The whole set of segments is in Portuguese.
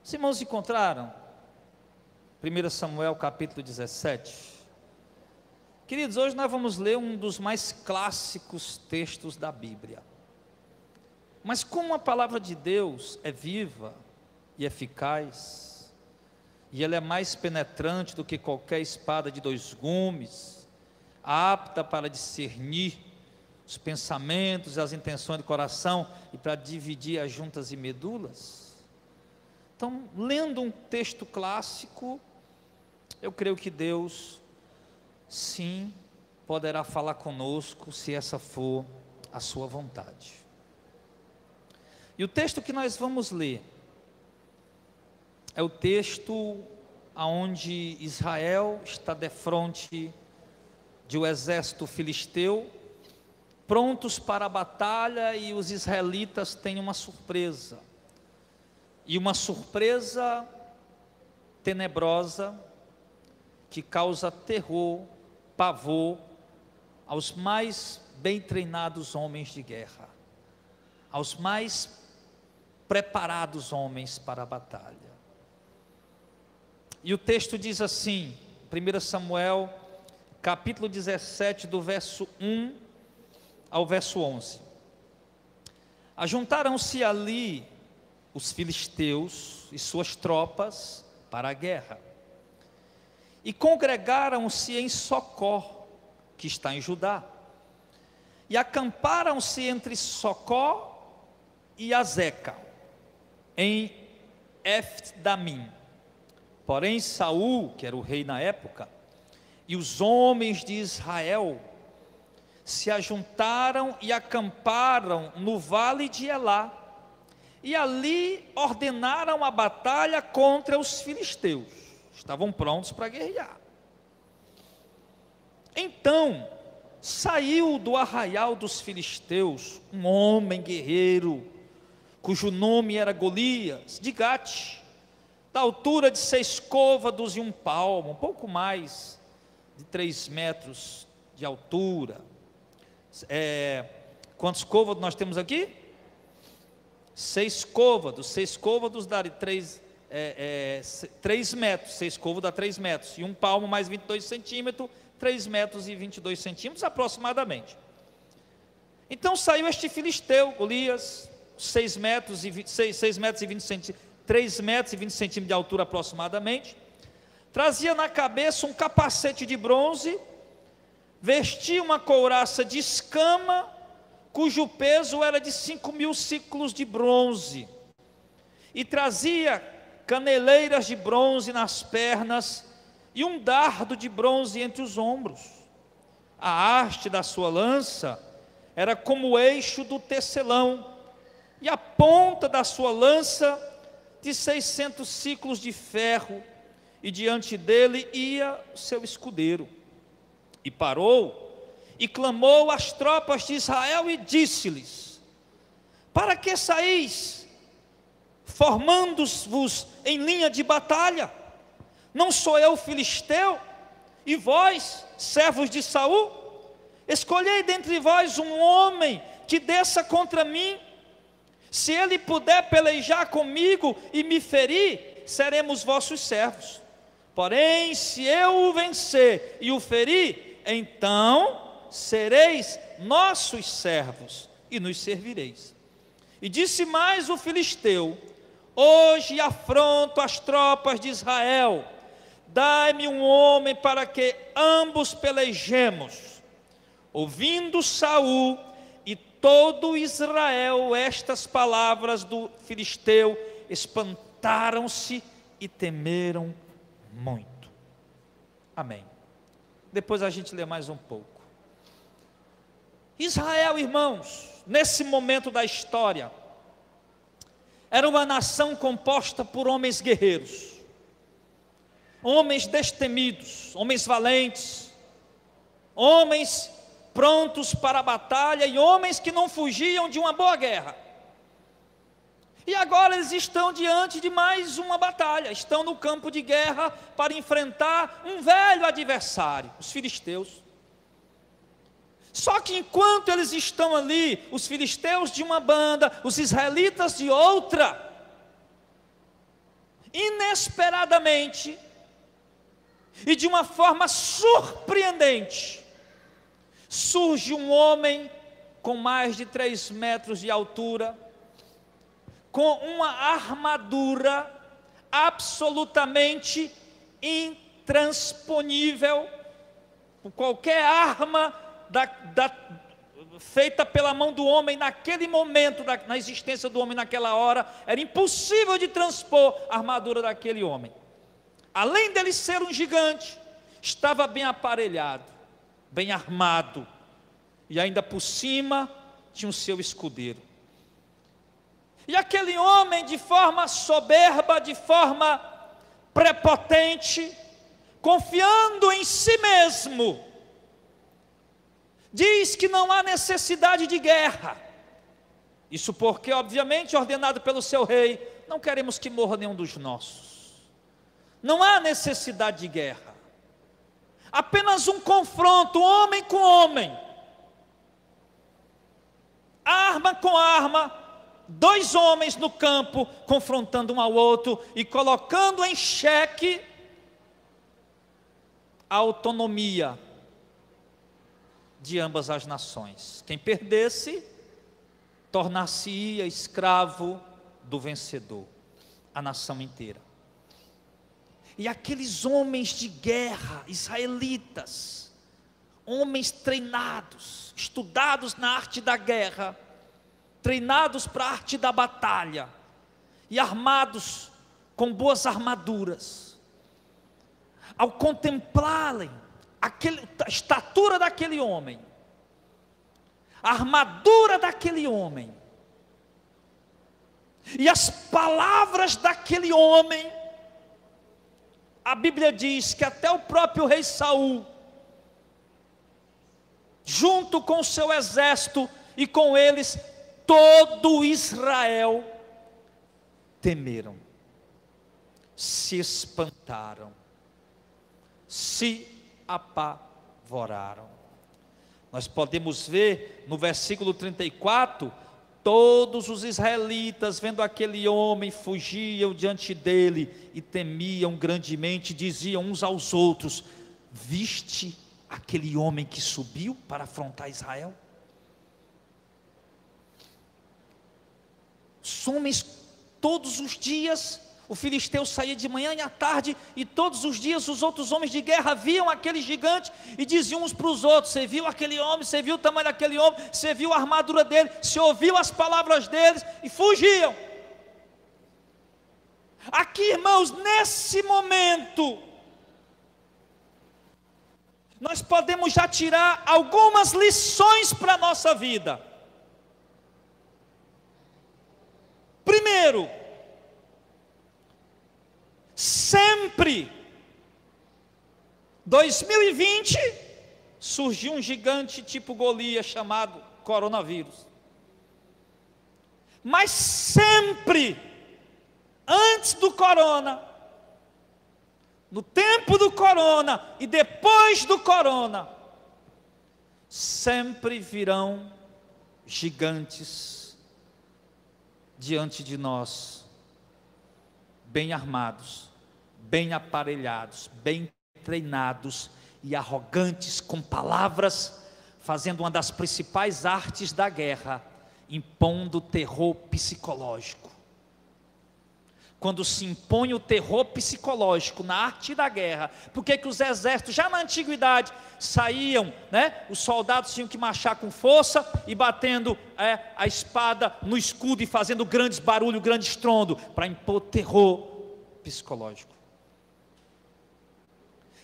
Os irmãos encontraram 1 Samuel capítulo 17. Queridos, hoje nós vamos ler um dos mais clássicos textos da Bíblia. Mas como a palavra de Deus é viva e eficaz, e ela é mais penetrante do que qualquer espada de dois gumes, apta para discernir os pensamentos e as intenções do coração e para dividir as juntas e medulas. Então, lendo um texto clássico, eu creio que Deus, sim, poderá falar conosco, se essa for a sua vontade. E o texto que nós vamos ler é o texto onde Israel está defronte de um exército filisteu, prontos para a batalha, e os israelitas têm uma surpresa, e uma surpresa tenebrosa, que causa terror, pavor, aos mais bem treinados homens de guerra, aos mais preparados homens para a batalha. E o texto diz assim, 1 Samuel, capítulo 17, do verso 1 ao verso 11. Ajuntaram-se ali os filisteus e suas tropas para a guerra, e congregaram-se em Socó, que está em Judá, e acamparam-se entre Socó e Azeca, em Efdamim. Porém Saul, que era o rei na época, e os homens de Israel se ajuntaram e acamparam no vale de Elá, e ali ordenaram a batalha contra os filisteus. Estavam prontos para guerrear. Então saiu do arraial dos filisteus um homem guerreiro, cujo nome era Golias, de Gate, da altura de 6 côvados e 1 palmo, um pouco mais de 3 metros de altura. Quantos côvados nós temos aqui? 6 côvados. 6 côvados dá 3 metros. 6 côvados dá 3 metros. E 1 palmo mais 22 centímetros, 3 metros e 22 centímetros aproximadamente. Então saiu este filisteu, Golias, 6 metros e 20 centímetros, 3 metros e 20 centímetros de altura aproximadamente. Trazia na cabeça um capacete de bronze, vestia uma couraça de escama, cujo peso era de 5.000 ciclos de bronze, e trazia caneleiras de bronze nas pernas, e um dardo de bronze entre os ombros. A haste da sua lança era como o eixo do tecelão, e a ponta da sua lança de 600 ciclos de ferro, e diante dele ia o seu escudeiro. E parou, e clamou às tropas de Israel, e disse-lhes: para que saís, formando-vos em linha de batalha? Não sou eu filisteu, e vós, servos de Saul? Escolhei dentre vós um homem que desça contra mim. Se ele puder pelejar comigo e me ferir, seremos vossos servos. Porém, se eu o vencer e o ferir, então sereis nossos servos e nos servireis. E disse mais o filisteu: hoje afronto as tropas de Israel, dai-me um homem para que ambos pelejemos. Ouvindo Saul e todo Israel estas palavras do filisteu, espantaram-se e temeram muito. Amém. Depois a gente lê mais um pouco. Israel, irmãos, nesse momento da história, era uma nação composta por homens guerreiros, homens destemidos, homens valentes, homens prontos para a batalha, e homens que não fugiam de uma boa guerra. E agora eles estão diante de mais uma batalha, estão no campo de guerra para enfrentar um velho adversário, os filisteus. Só que enquanto eles estão ali, os filisteus de uma banda, os israelitas de outra, inesperadamente e de uma forma surpreendente, surge um homem com mais de 3 metros de altura, com uma armadura absolutamente intransponível por qualquer arma feita pela mão do homem naquele momento, na existência do homem naquela hora, era impossível de transpor a armadura daquele homem. Além dele ser um gigante, estava bem aparelhado, bem armado, e ainda por cima tinha o seu escudeiro. E aquele homem, de forma soberba, de forma prepotente, confiando em si mesmo, diz que não há necessidade de guerra. Isso porque, obviamente, ordenado pelo seu rei, não queremos que morra nenhum dos nossos. Não há necessidade de guerra. Apenas um confronto, homem com homem. Arma com arma, 2 homens no campo, confrontando um ao outro e colocando em xeque a autonomia de ambas as nações. Quem perdesse, tornar-se-ia escravo do vencedor, a nação inteira. E aqueles homens de guerra, israelitas, homens treinados, estudados na arte da guerra, treinados para a arte da batalha, e armados com boas armaduras, ao contemplarem a estatura daquele homem, a armadura daquele homem, e as palavras daquele homem, a Bíblia diz que até o próprio rei Saul, junto com o seu exército e com eles, todo Israel, temeram, se espantaram, se apavoraram. Nós podemos ver no versículo 34, todos os israelitas, vendo aquele homem, fugiam diante dele e temiam grandemente, diziam uns aos outros: viste aquele homem que subiu para afrontar Israel? Os homens, todos os dias, o filisteu saía de manhã e à tarde, e todos os dias os outros homens de guerra viam aquele gigante e diziam uns para os outros: você viu aquele homem, você viu o tamanho daquele homem, você viu a armadura dele, você ouviu as palavras deles, e fugiam. Aqui, irmãos, nesse momento, nós podemos já tirar algumas lições para a nossa vida. Primeiro, sempre, 2020, surgiu um gigante tipo Golias chamado coronavírus. Mas sempre, antes do corona, no tempo do corona e depois do corona, sempre virão gigantes diante de nós, bem armados, bem aparelhados, bem treinados e arrogantes, com palavras, fazendo uma das principais artes da guerra, impondo terror psicológico. Quando se impõe o terror psicológico na arte da guerra, por que os exércitos, já na antiguidade, saíam, os soldados tinham que marchar com força e batendo a espada no escudo e fazendo grandes barulhos, grande estrondo, para impor terror psicológico.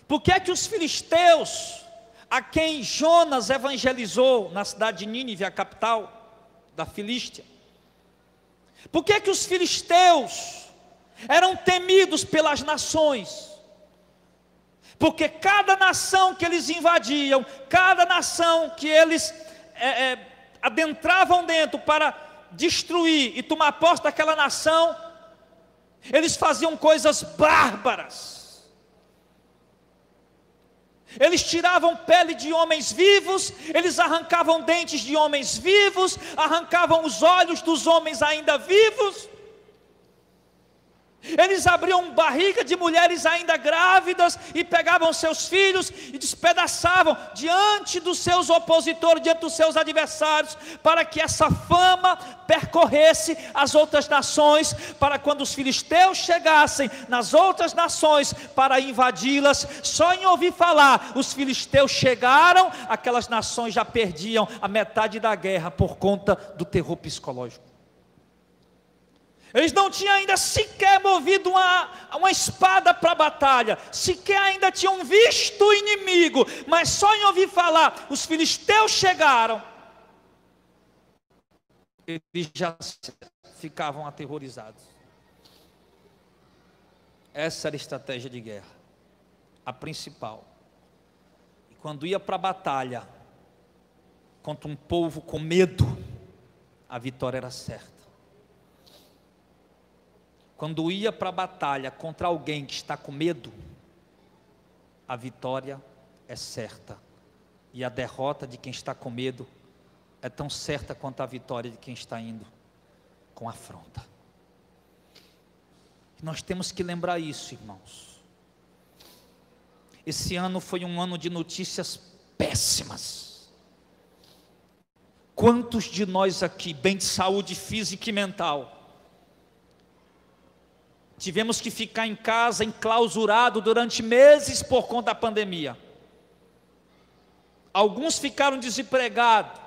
Por que os filisteus, a quem Jonas evangelizou na cidade de Nínive, a capital da Filístia, por que os filisteus eram temidos pelas nações? Porque cada nação que eles invadiam, cada nação que eles adentravam dentro para destruir e tomar posse daquela nação, eles faziam coisas bárbaras. Eles tiravam pele de homens vivos, eles arrancavam dentes de homens vivos, arrancavam os olhos dos homens ainda vivos. Eles abriam barriga de mulheres ainda grávidas e pegavam seus filhos e despedaçavam diante dos seus opositores, diante dos seus adversários, para que essa fama percorresse as outras nações, para quando os filisteus chegassem nas outras nações para invadi-las, só em ouvir falar, os filisteus chegaram, aquelas nações já perdiam a metade da guerra por conta do terror psicológico. Eles não tinham ainda sequer movido uma espada para a batalha, sequer ainda tinham visto o inimigo, mas só em ouvir falar, os filisteus chegaram, eles já ficavam aterrorizados. Essa era a estratégia de guerra, a principal. E quando ia para a batalha, contra um povo com medo, a vitória era certa. Quando ia para a batalha contra alguém que está com medo, a vitória é certa. E a derrota de quem está com medo é tão certa quanto a vitória de quem está indo com afronta. Nós temos que lembrar isso, irmãos. Esse ano foi um ano de notícias péssimas. Quantos de nós aqui, bem de saúde física e mental, tivemos que ficar em casa, enclausurado durante meses por conta da pandemia. Alguns ficaram desempregados.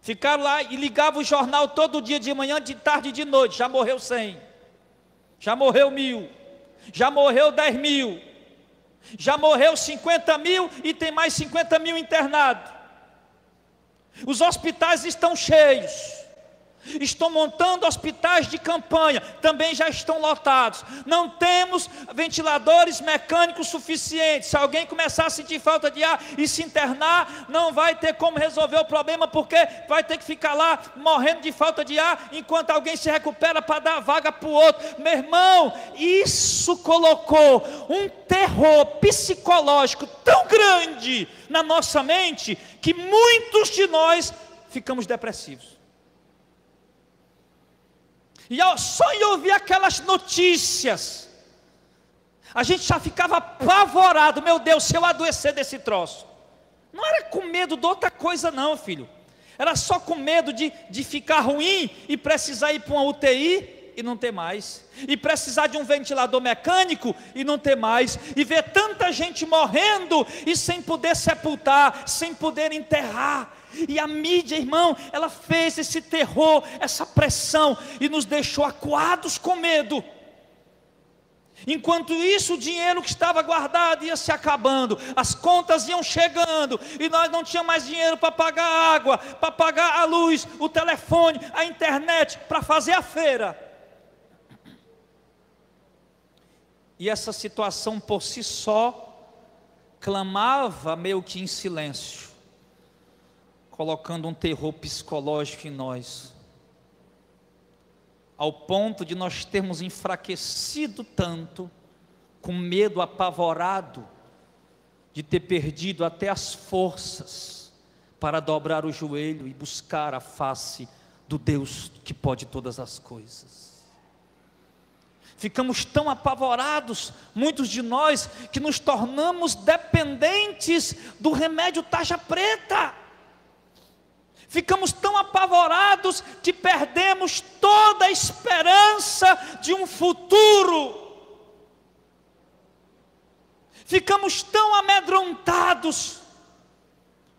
Ficaram lá e ligavam o jornal todo dia, de manhã, de tarde e de noite. Já morreu 100. Já morreu 1000. Já morreu 10.000. Já morreu 50.000 e tem mais 50.000 internados. Os hospitais estão cheios. Estão montando hospitais de campanha, também já estão lotados. Não temos ventiladores mecânicos suficientes. Se alguém começar a sentir falta de ar e se internar, não vai ter como resolver o problema, porque vai ter que ficar lá morrendo de falta de ar, enquanto alguém se recupera para dar vaga para o outro. Meu irmão, isso colocou um terror psicológico tão grande na nossa mente, que muitos de nós ficamos depressivos. E só em ouvir aquelas notícias, a gente já ficava apavorado. Meu Deus, se eu adoecer desse troço. Não era com medo de outra coisa não, filho. Era só com medo de ficar ruim e precisar ir para uma UTI e não ter mais. E precisar de um ventilador mecânico e não ter mais. E ver tanta gente morrendo e sem poder sepultar, sem poder enterrar. E a mídia, irmão, ela fez esse terror, essa pressão, e nos deixou acuados com medo. Enquanto isso, o dinheiro que estava guardado ia se acabando, as contas iam chegando, e nós não tínhamos mais dinheiro para pagar a água, para pagar a luz, o telefone, a internet, para fazer a feira. E essa situação por si só clamava meio que em silêncio, colocando um terror psicológico em nós, ao ponto de nós termos enfraquecido tanto, com medo apavorado, de ter perdido até as forças para dobrar o joelho e buscar a face do Deus que pode todas as coisas. Ficamos tão apavorados, muitos de nós, que nos tornamos dependentes do remédio tarja preta. Ficamos tão apavorados que perdemos toda a esperança de um futuro. Ficamos tão amedrontados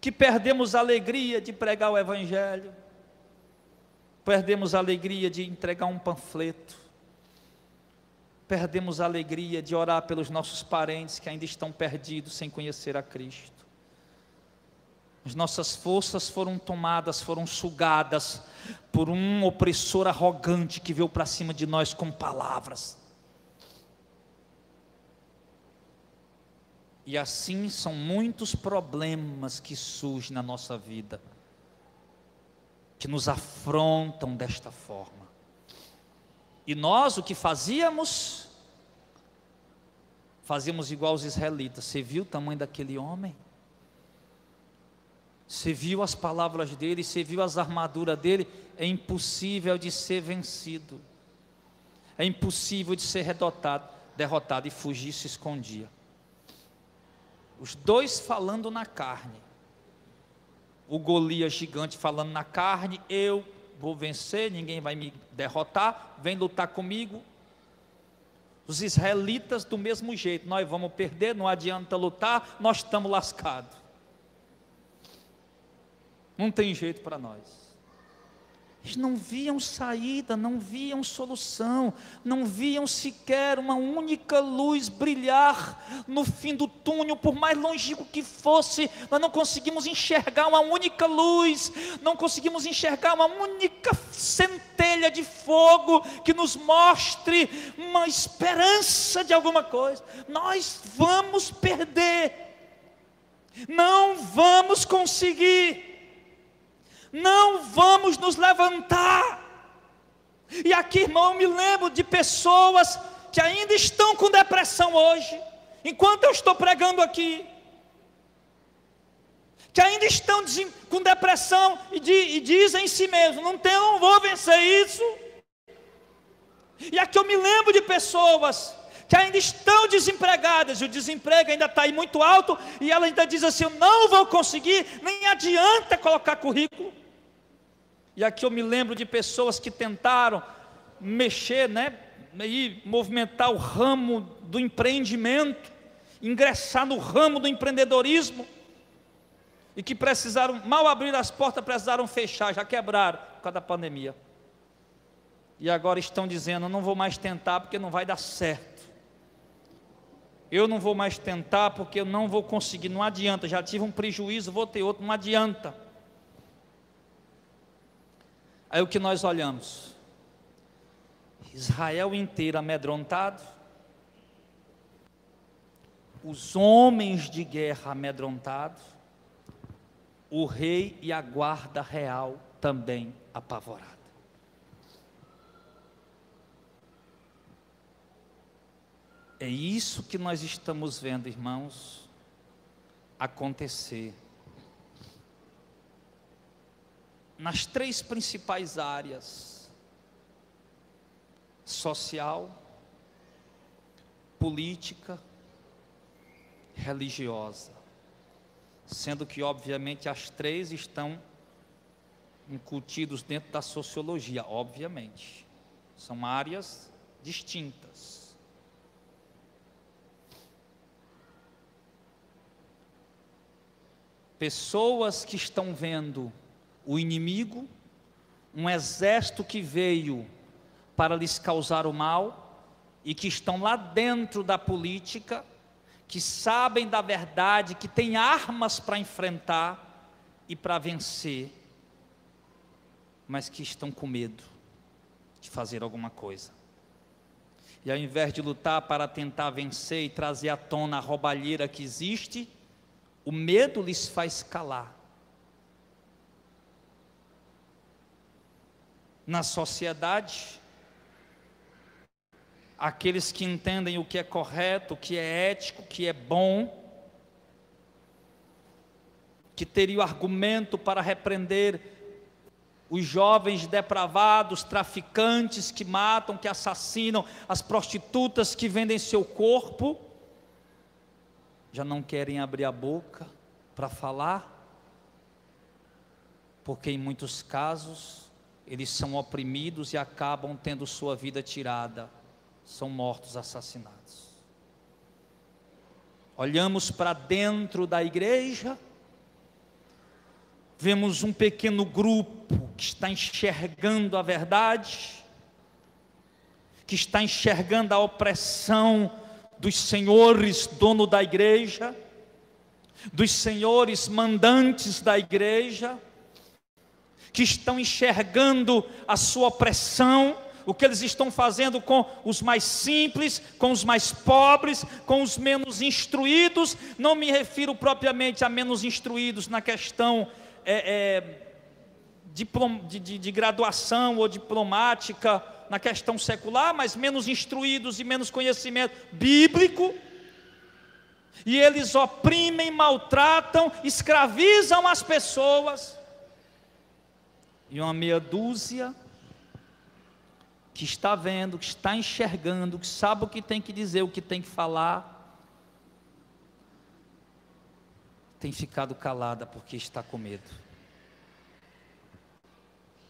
que perdemos a alegria de pregar o Evangelho. Perdemos a alegria de entregar um panfleto. Perdemos a alegria de orar pelos nossos parentes que ainda estão perdidos sem conhecer a Cristo. As nossas forças foram tomadas, foram sugadas por um opressor arrogante que veio para cima de nós com palavras. E assim são muitos problemas que surgem na nossa vida, que nos afrontam desta forma. E nós o que fazíamos? Fazíamos igual os israelitas. Você viu o tamanho daquele homem? Você viu as palavras dele, você viu as armaduras dele, é impossível de ser vencido. é impossível de ser derrotado, e fugir se escondia. Os dois falando na carne, o Golias gigante falando na carne: eu vou vencer, ninguém vai me derrotar, vem lutar comigo. Os israelitas do mesmo jeito: nós vamos perder, não adianta lutar, nós estamos lascados, não tem jeito para nós. Eles não viam saída, não viam solução, não viam sequer uma única luz brilhar no fim do túnel, por mais longínquo que fosse. Nós não conseguimos enxergar uma única luz, não conseguimos enxergar uma única centelha de fogo que nos mostre uma esperança de alguma coisa. Nós vamos perder, não vamos conseguir, não vamos nos levantar. E aqui, irmão, eu me lembro de pessoas que ainda estão com depressão hoje, enquanto eu estou pregando aqui, que ainda estão com depressão e dizem em si mesmo: não vou vencer isso. E aqui eu me lembro de pessoas que ainda estão desempregadas, e o desemprego ainda está aí muito alto, e ela ainda diz assim: eu não vou conseguir, nem adianta colocar currículo. E aqui eu me lembro de pessoas que tentaram mexer, e movimentar o ramo do empreendimento, ingressar no ramo do empreendedorismo, e que precisaram, mal abrir as portas, precisaram fechar, já quebraram por causa da pandemia. E agora estão dizendo: não vou mais tentar porque não vai dar certo. Eu não vou mais tentar porque eu não vou conseguir, não adianta, já tive um prejuízo, vou ter outro, não adianta. Aí o que nós olhamos? Israel inteiro amedrontado, os homens de guerra amedrontados, o rei e a guarda real também apavorada. É isso que nós estamos vendo, irmãos, acontecer nas três principais áreas: social, política, religiosa, sendo que obviamente as três estão incutidos dentro da sociologia, obviamente, são áreas distintas. Pessoas que estão vendo o inimigo, um exército que veio para lhes causar o mal, e que estão lá dentro da política, que sabem da verdade, que têm armas para enfrentar e para vencer, mas que estão com medo de fazer alguma coisa. E ao invés de lutar para tentar vencer e trazer à tona a roubalheira que existe, o medo lhes faz calar. Na sociedade, aqueles que entendem o que é correto, o que é ético, o que é bom, que teriam argumento para repreender os jovens depravados, traficantes que matam, que assassinam, as prostitutas que vendem seu corpo, já não querem abrir a boca para falar, porque em muitos casos eles são oprimidos e acabam tendo sua vida tirada, são mortos, assassinados. Olhamos para dentro da igreja, vemos um pequeno grupo que está enxergando a verdade, que está enxergando a opressão dos senhores dono da igreja, dos senhores mandantes da igreja, que estão enxergando a sua opressão, o que eles estão fazendo com os mais simples, com os mais pobres, com os menos instruídos. Não me refiro propriamente a menos instruídos na questão de graduação ou diplomática, na questão secular, mas menos instruídos e menos conhecimento bíblico. E eles oprimem, maltratam, escravizam as pessoas. E uma meia dúzia que está vendo, que está enxergando, que sabe o que tem que dizer, o que tem que falar, tem ficado calada porque está com medo,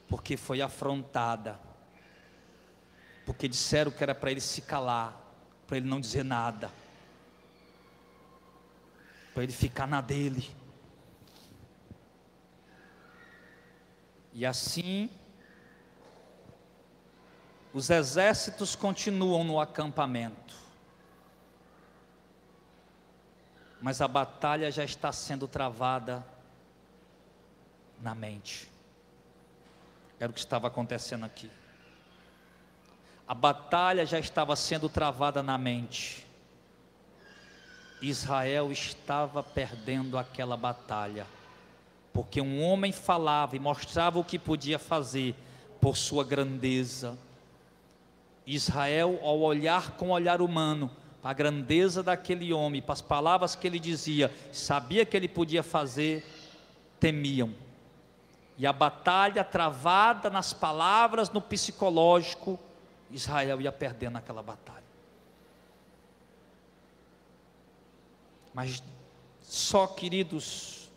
porque foi afrontada, porque disseram que era para ele se calar, para ele não dizer nada, para ele ficar na dele. E assim, os exércitos continuam no acampamento, mas a batalha já está sendo travada na mente. Era o que estava acontecendo aqui. A batalha já estava sendo travada na mente. Israel estava perdendo aquela batalha, porque um homem falava e mostrava o que podia fazer por sua grandeza. Israel, ao olhar com o olhar humano para a grandeza daquele homem, para as palavras que ele dizia, sabia que ele podia fazer, temiam. E a batalha travada nas palavras, no psicológico, Israel ia perdendo naquela batalha. Mas só, queridos,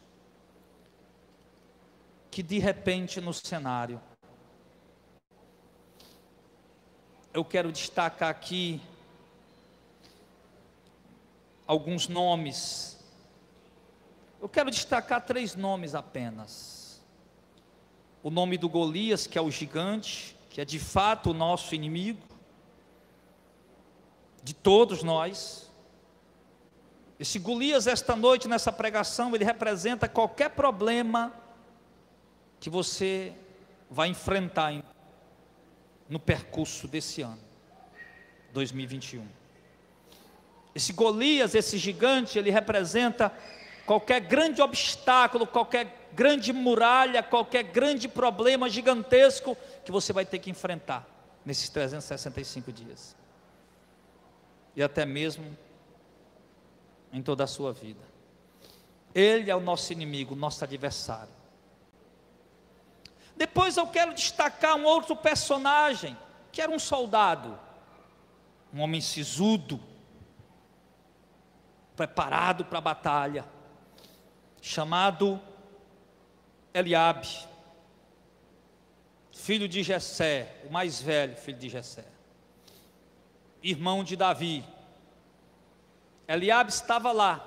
que de repente no cenário, eu quero destacar aqui alguns nomes. Eu quero destacar 3 nomes apenas. O nome do Golias, que é o gigante, que é de fato o nosso inimigo, de todos nós. Esse Golias, esta noite, nessa pregação, ele representa qualquer problema que você vai enfrentar no percurso desse ano, 2021. Esse Golias, esse gigante, ele representa qualquer grande obstáculo, qualquer grande muralha, qualquer grande problema gigantesco que você vai ter que enfrentar nesses 365 dias. E até mesmo em toda a sua vida. Ele é o nosso inimigo, o nosso adversário. Depois eu quero destacar um outro personagem, que era um soldado, um homem sisudo, preparado para a batalha, chamado Eliabe, filho de Jessé, o mais velho filho de Jessé, irmão de Davi. Eliabe estava lá,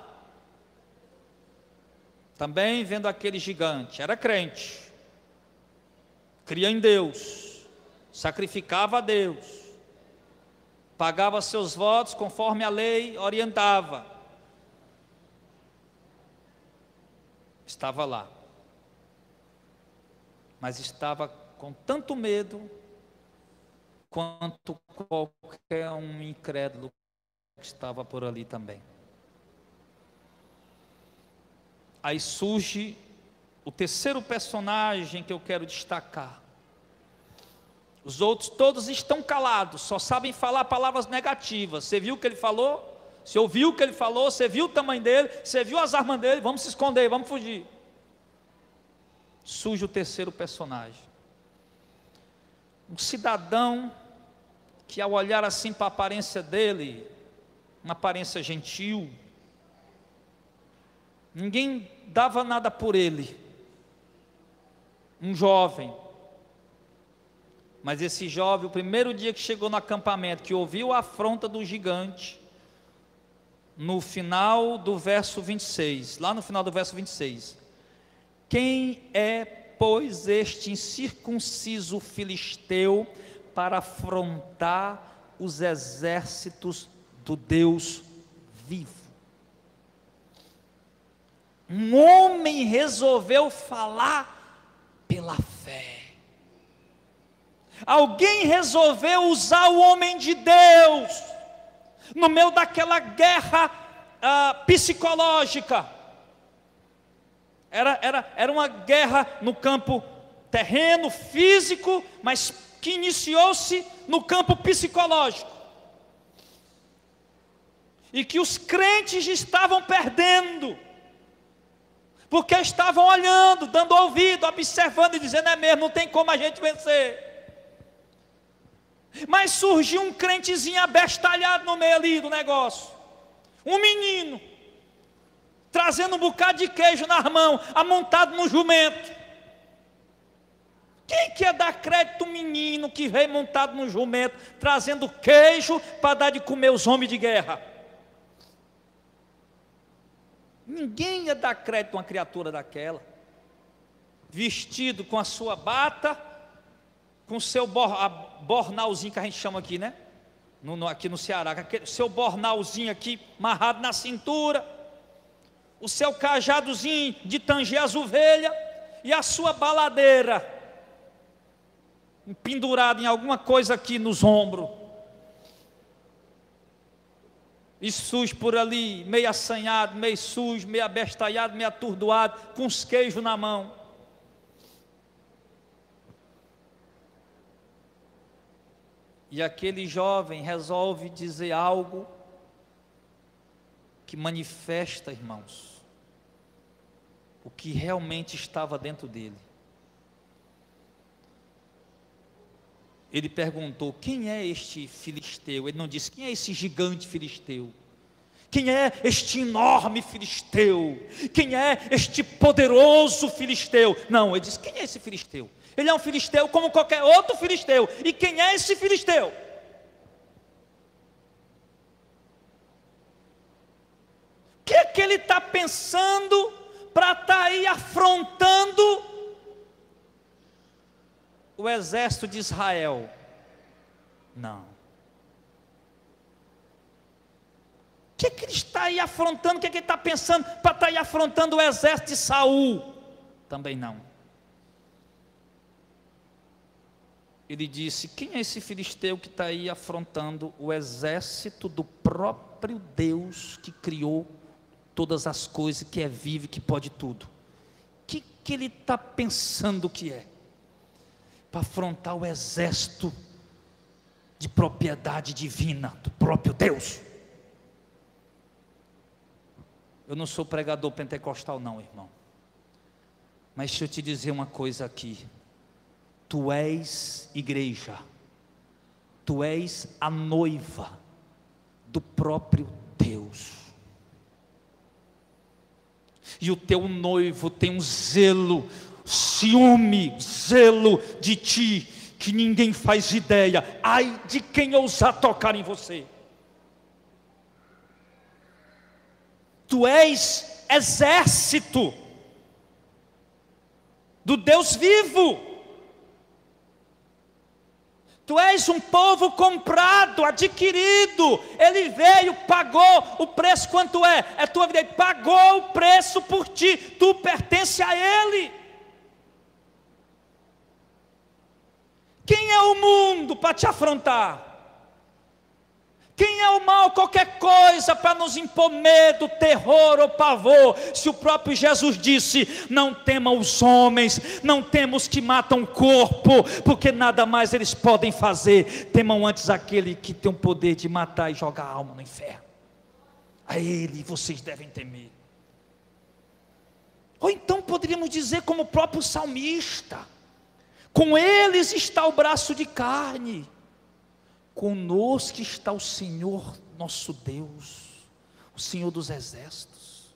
também vendo aquele gigante, era crente, cria em Deus, sacrificava a Deus, pagava seus votos conforme a lei orientava. Estava lá, mas estava com tanto medo quanto qualquer um incrédulo que estava por ali também. Aí surge o terceiro personagem que eu quero destacar. Os outros todos estão calados, só sabem falar palavras negativas. Você viu o que ele falou? Você ouviu o que ele falou? Você viu o tamanho dele? Você viu as armas dele? Vamos se esconder, vamos fugir. Surge o terceiro personagem. Um cidadão que, ao olhar assim para a aparência dele, uma aparência gentil, ninguém dava nada por ele. Um jovem. Mas esse jovem, o primeiro dia que chegou no acampamento, que ouviu a afronta do gigante, no final do verso 26, lá no final do verso 26, quem é, pois, este incircunciso filisteu para afrontar os exércitos do Deus vivo? Um homem resolveu falar pela fé. Alguém resolveu usar o homem de Deus no meio daquela guerra psicológica. Era uma guerra no campo terreno, físico, mas que iniciou-se no campo psicológico. E que os crentes estavam perdendo, porque estavam olhando, dando ouvido, observando e dizendo: é mesmo, não tem como a gente vencer. Mas surgiu um crentezinho abestalhado no meio ali do negócio. Um menino, trazendo um bocado de queijo nas mãos, amontado no jumento. Quem quer dar crédito a um menino que veio montado no jumento, trazendo queijo para dar de comer os homens de guerra? Ninguém ia dar crédito a uma criatura daquela. Vestido com a sua bata, com o seu bornalzinho que a gente chama aqui, né? Aqui no Ceará, aquele seu bornalzinho aqui, amarrado na cintura, o seu cajadozinho de tanger as ovelhas, e a sua baladeira, pendurada em alguma coisa aqui nos ombros, e sujo por ali, meio assanhado, meio sujo, meio abestalhado, meio atordoado, com os queijos na mão. E aquele jovem resolve dizer algo que manifesta, irmãos, o que realmente estava dentro dele. Ele perguntou: quem é este filisteu? Ele não disse: quem é esse gigante filisteu? Quem é este enorme filisteu? Quem é este poderoso filisteu? Não, ele disse: quem é esse filisteu? Ele é um filisteu como qualquer outro filisteu. E quem é esse filisteu? O que é que ele está pensando para estar aí afrontando o exército de Israel? Não. O que é que ele está aí afrontando? O que é que ele está pensando para estar aí afrontando o exército de Saul? Também não. Ele disse: quem é esse filisteu que está aí afrontando o exército do próprio Deus que criou todas as coisas, que é vivo e que pode tudo? O que ele está pensando que é? Para afrontar o exército de propriedade divina do próprio Deus. Eu não sou pregador pentecostal não, irmão, mas deixa eu te dizer uma coisa aqui. Tu és igreja, tu és a noiva do próprio Deus, e o teu noivo tem um zelo, ciúme, zelo de ti, que ninguém faz ideia. Ai de quem ousar tocar em você. Tu és exército do Deus vivo. Tu és um povo comprado, adquirido. Ele veio, pagou o preço. Quanto é? É tua vida. Ele pagou o preço por ti. Tu pertence a Ele. Quem é o mundo para te afrontar? Quem é o mal? Qualquer coisa para nos impor medo, terror ou pavor. Se o próprio Jesus disse: não temam os homens, não temos que matam o corpo, porque nada mais eles podem fazer. Temam antes aquele que tem o poder de matar e jogar a alma no inferno. A Ele vocês devem temer. Ou então poderíamos dizer como o próprio salmista: com eles está o braço de carne, conosco está o Senhor nosso Deus, o Senhor dos exércitos.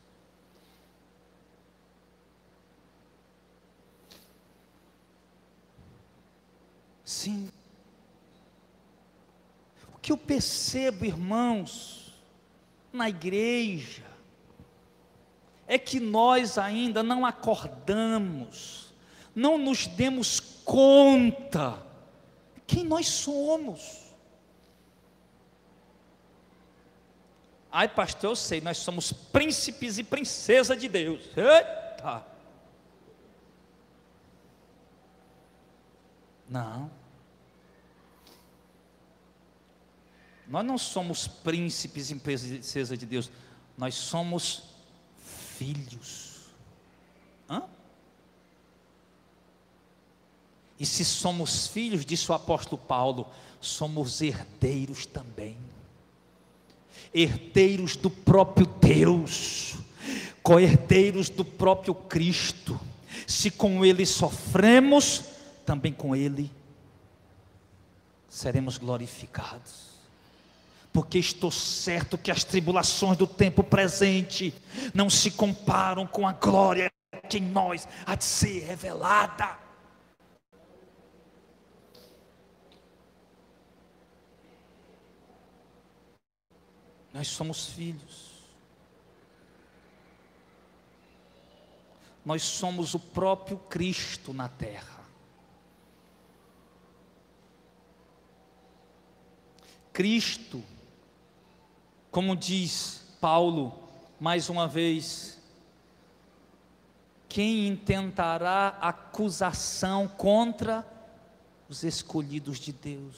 Sim. O que eu percebo, irmãos, na igreja, é que nós ainda não acordamos, não nos demos conta quem nós somos. Ai, pastor, eu sei, nós somos príncipes e princesas de Deus. Eita! Não. Nós não somos príncipes e princesas de Deus. Nós somos filhos. Hã? E se somos filhos, disse o apóstolo Paulo, somos herdeiros também. Herdeiros do próprio Deus, co-herdeiros do próprio Cristo. Se com Ele sofremos, também com Ele seremos glorificados. Porque estou certo que as tribulações do tempo presente não se comparam com a glória que em nós há de ser revelada. Nós somos filhos. Nós somos o próprio Cristo na terra. Cristo, como diz Paulo, mais uma vez, quem intentará acusação contra os escolhidos de Deus?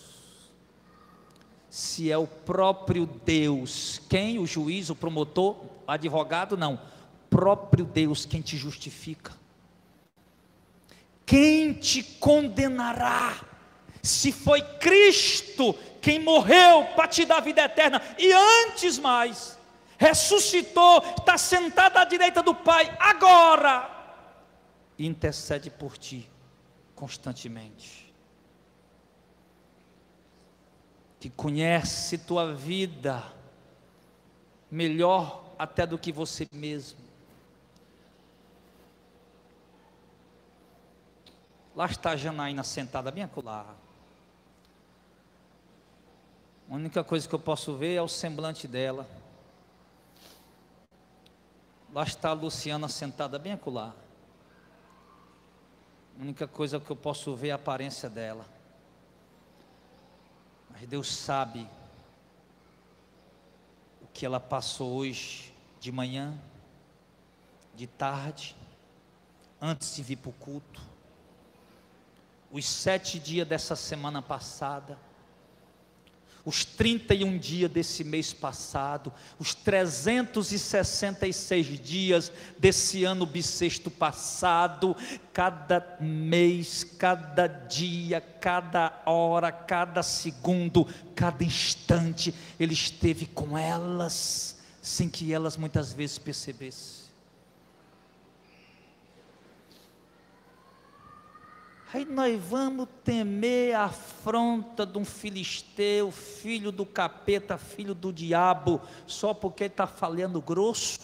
Se é o próprio Deus, quem? O juiz, o promotor, o advogado? Não, próprio Deus quem te justifica. Quem te condenará? Se foi Cristo quem morreu para te dar vida eterna, e antes mais, ressuscitou, está sentado à direita do Pai, agora, e intercede por ti, constantemente. Que conhece tua vida, melhor até do que você mesmo. Lá está a Janaína sentada bem acolá. A única coisa que eu posso ver é o semblante dela. Lá está a Luciana sentada bem acolá. A única coisa que eu posso ver é a aparência dela. Mas Deus sabe o que ela passou hoje de manhã, de tarde, antes de vir para o culto. Os 7 dias dessa semana passada, os 31 dias desse mês passado, os 366 dias desse ano bissexto passado, cada mês, cada dia, cada hora, cada segundo, cada instante, Ele esteve com elas, sem que elas muitas vezes percebessem. Aí nós vamos temer a afronta de um filisteu, filho do capeta, filho do diabo, só porque ele está falando grosso,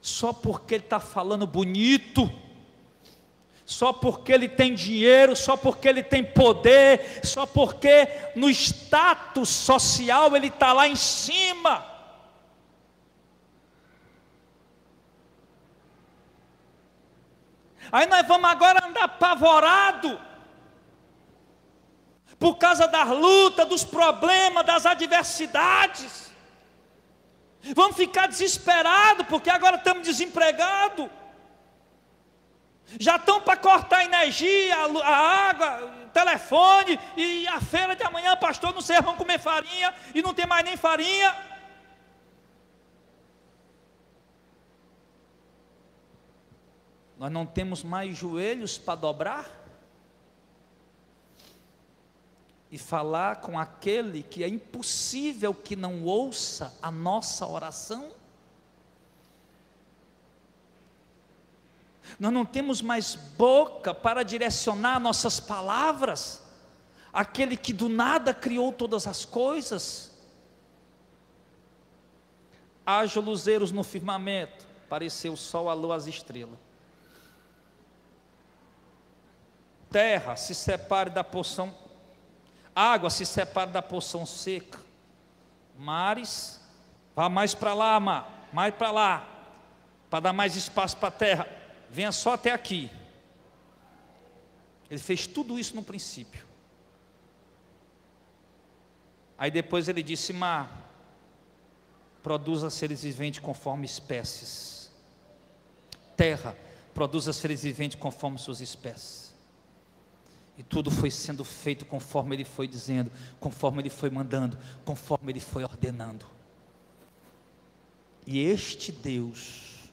só porque ele está falando bonito, só porque ele tem dinheiro, só porque ele tem poder, só porque no status social ele está lá em cima. Aí nós vamos agora andar apavorado por causa das lutas, dos problemas, das adversidades. Vamos ficar desesperados porque agora estamos desempregados. Já estão para cortar a energia, a água, o telefone, e a feira de amanhã, pastor, não sei, vamos comer farinha e não tem mais nem farinha. Nós não temos mais joelhos para dobrar e falar com aquele que é impossível que não ouça a nossa oração. Nós não temos mais boca para direcionar nossas palavras àquele que do nada criou todas as coisas. Haja luzeiros no firmamento, pareceu o sol, a lua, as estrelas. Terra se separe da porção, água se separe da porção seca. Mares, vá mais para lá, mar, mais para lá, para dar mais espaço para a terra. Venha só até aqui. Ele fez tudo isso no princípio. Aí depois ele disse: mar, produza seres viventes conforme espécies. Terra, produza seres viventes conforme suas espécies. E tudo foi sendo feito conforme Ele foi dizendo, conforme Ele foi mandando, conforme Ele foi ordenando. E este Deus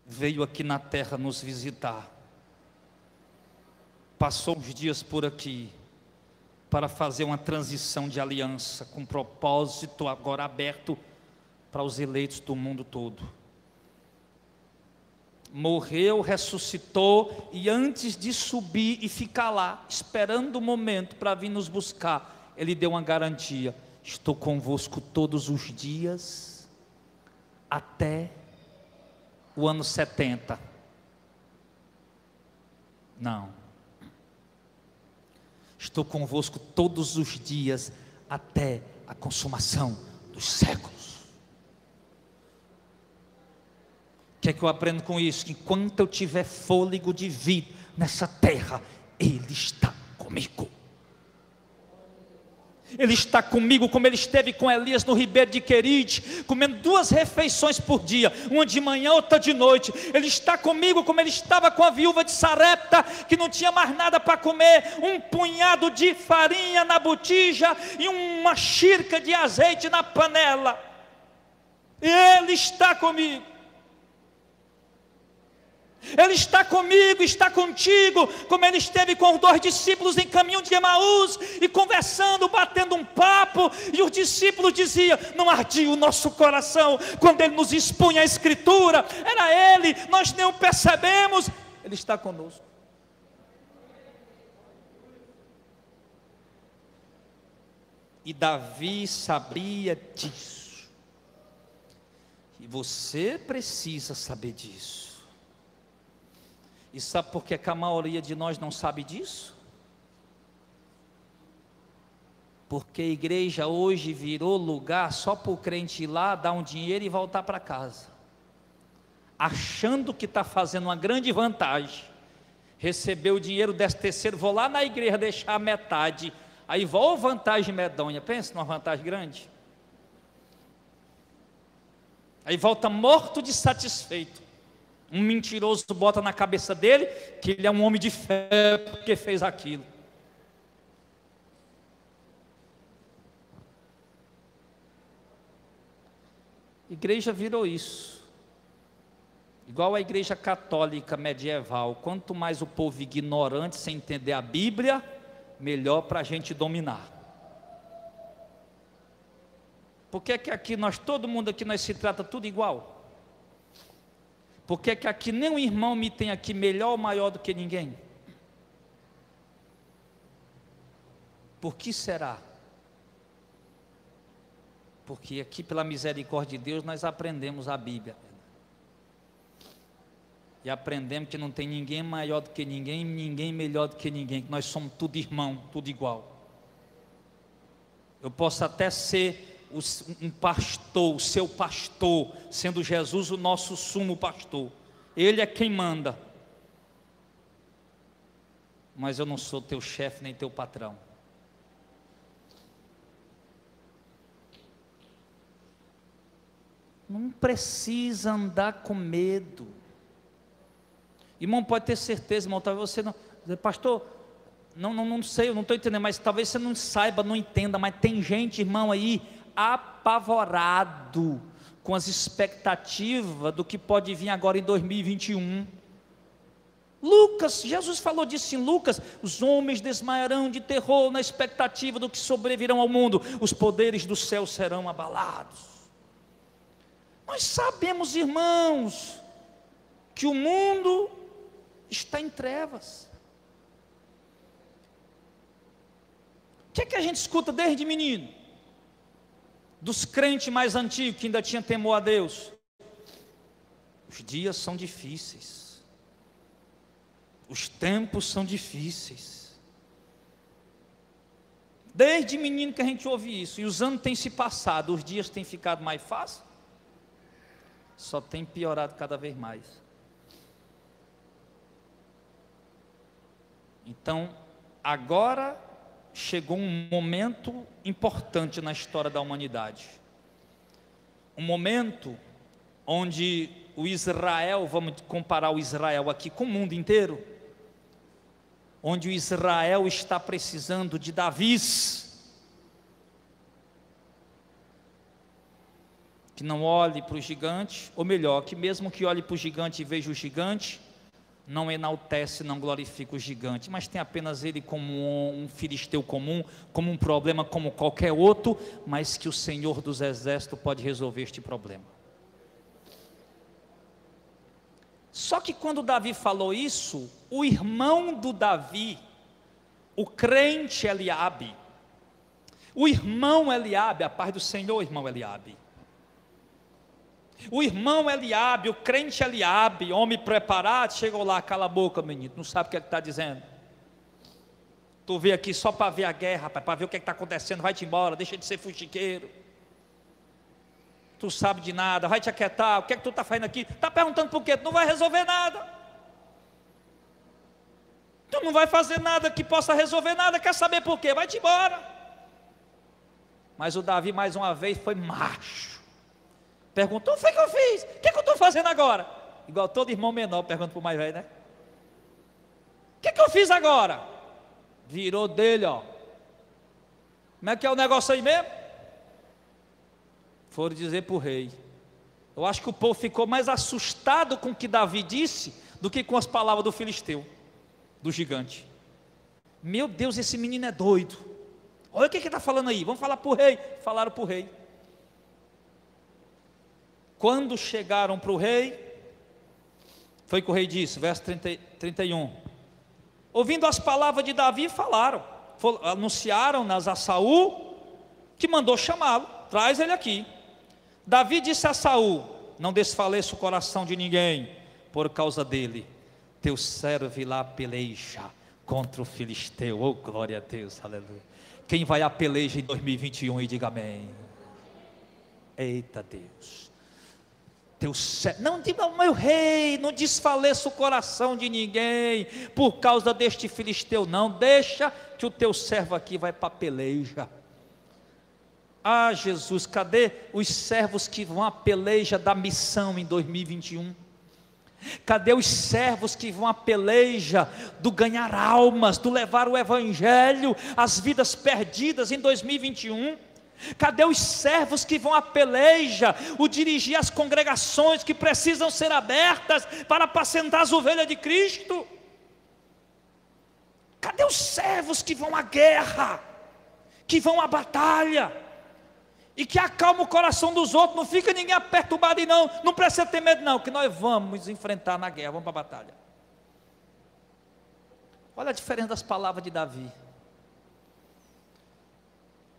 veio aqui na terra nos visitar, passou uns dias por aqui, para fazer uma transição de aliança, com propósito agora aberto para os eleitos do mundo todo. morreu, ressuscitou, e antes de subir e ficar lá, esperando o momento para vir nos buscar, Ele deu uma garantia: estou convosco todos os dias, até o ano 70. Não. Estou convosco todos os dias, até a consumação dos séculos. O que é que eu aprendo com isso? Que enquanto eu tiver fôlego de vida nessa terra, Ele está comigo. Ele está comigo como Ele esteve com Elias no ribeiro de Querite, comendo 2 refeições por dia, uma de manhã, outra de noite. Ele está comigo como Ele estava com a viúva de Sarepta, que não tinha mais nada para comer, um punhado de farinha na botija e uma xícara de azeite na panela. Ele está comigo. Ele está comigo, está contigo, como Ele esteve com os 2 discípulos em caminho de Emaús, e conversando, batendo um papo, e os discípulos diziam: não ardia o nosso coração quando Ele nos expunha a Escritura? Era Ele, nós nem o percebemos. Ele está conosco. E Davi sabia disso, e você precisa saber disso. E sabe por que a maioria de nós não sabe disso? Porque a igreja hoje virou lugar só para o crente ir lá, dar um dinheiro e voltar para casa, achando que está fazendo uma grande vantagem. Recebeu o dinheiro, 13º, vou lá na igreja deixar a metade, aí volta vantagem medonha. Pensa numa vantagem grande. Aí volta morto de satisfeito. Um mentiroso bota na cabeça dele que ele é um homem de fé porque fez aquilo. Igreja virou isso, igual a igreja católica medieval. Quanto mais o povo ignorante, sem entender a Bíblia, melhor para a gente dominar. Por que que aqui todo mundo aqui nós se trata tudo igual? Por que que aqui nenhum irmão me tem aqui melhor ou maior do que ninguém? Por que será? Porque aqui, pela misericórdia de Deus, nós aprendemos a Bíblia. E aprendemos que não tem ninguém maior do que ninguém, ninguém melhor do que ninguém, que nós somos tudo irmão, tudo igual. Eu posso até ser um pastor, o seu pastor, sendo Jesus o nosso sumo pastor. Ele é quem manda. Mas eu não sou teu chefe nem teu patrão. Não precisa andar com medo. Irmão, pode ter certeza, irmão, talvez você não... Pastor, não sei, eu não estou entendendo, mas talvez você não saiba, não entenda, mas tem gente, irmão, aí, apavorado com as expectativas do que pode vir agora em 2021. Jesus falou disso em Lucas: os homens desmaiarão de terror na expectativa do que sobrevirão ao mundo, os poderes do céu serão abalados. Nós sabemos, irmãos, que o mundo está em trevas. O que é que a gente escuta desde menino? Dos crentes mais antigos que ainda tinham temor a Deus: os dias são difíceis, os tempos são difíceis. Desde menino que a gente ouve isso, e os anos têm se passado, os dias têm ficado mais fáceis, só tem piorado cada vez mais. Então, agora chegou um momento importante na história da humanidade. Um momento onde o Israel, vamos comparar o Israel aqui com o mundo inteiro, onde o Israel está precisando de Davis, que não olhe para o gigante, ou melhor, que mesmo que olhe para o gigante e veja o gigante, não enaltece, não glorifica o gigante, mas tem apenas ele como um filisteu comum, como um problema como qualquer outro, mas que o Senhor dos Exércitos pode resolver este problema. Só que quando Davi falou isso, o irmão do Davi, o crente Eliabe, o irmão Eliabe, a paz do Senhor, irmão Eliabe, o irmão Eliabe, o crente Eliabe, homem preparado, chegou lá, cala a boca, menino, não sabe o que ele está dizendo. Tu veio aqui só para ver a guerra, rapaz, para ver o que está acontecendo, vai-te embora, deixa de ser fuxiqueiro. Tu sabe de nada, vai te aquietar, o que é que tu está fazendo aqui? Está perguntando por quê? Tu não vai resolver nada. Tu não vai fazer nada que possa resolver nada, quer saber por quê? Vai-te embora. Mas o Davi mais uma vez foi macho. Perguntou, foi que eu fiz? O que é que eu estou fazendo agora? Igual todo irmão menor pergunta para o mais velho, né? O que é que eu fiz agora? Virou dele, ó. Como é que é o negócio aí mesmo? Foram dizer para o rei. Eu acho que o povo ficou mais assustado com o que Davi disse do que com as palavras do filisteu, do gigante. Meu Deus, esse menino é doido. Olha o que ele está falando aí, vamos falar para o rei. Falaram para o rei. Quando chegaram para o rei, foi o que o rei disse, verso 31. Ouvindo as palavras de Davi, falaram, anunciaram-nas a Saul, que mandou chamá-lo, traz ele aqui. Davi disse a Saul, não desfaleça o coração de ninguém, por causa dele, teu servo lá peleja contra o filisteu, oh glória a Deus, aleluia. Quem vai à peleja em 2021 e diga amém. Eita Deus. Teu servo, não diga, meu rei, não desfaleça o coração de ninguém, por causa deste filisteu, não, deixa que o teu servo aqui vai para a peleja. Ah Jesus, cadê os servos que vão à peleja da missão em 2021? Cadê os servos que vão à peleja do ganhar almas, do levar o evangelho às vidas perdidas em 2021? Cadê os servos que vão à peleja, o dirigir as congregações que precisam ser abertas para apacentar as ovelhas de Cristo? Cadê os servos que vão à guerra, que vão à batalha, e que acalma o coração dos outros, não fica ninguém perturbado e não precisa ter medo não, que nós vamos enfrentar na guerra, vamos para a batalha. Olha a diferença das palavras de Davi.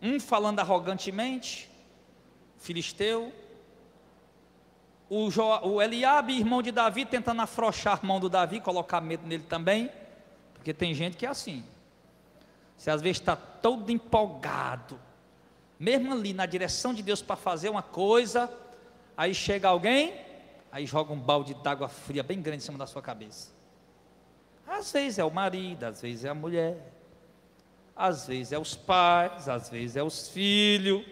Um falando arrogantemente, filisteu, o Eliabe, irmão de Davi, tentando afrouxar a mão do Davi, colocar medo nele também, porque tem gente que é assim, você às vezes está todo empolgado, mesmo ali na direção de Deus para fazer uma coisa, aí chega alguém, aí joga um balde d'água fria bem grande em cima da sua cabeça. Às vezes é o marido, às vezes é a mulher, às vezes é os pais, às vezes é os filhos.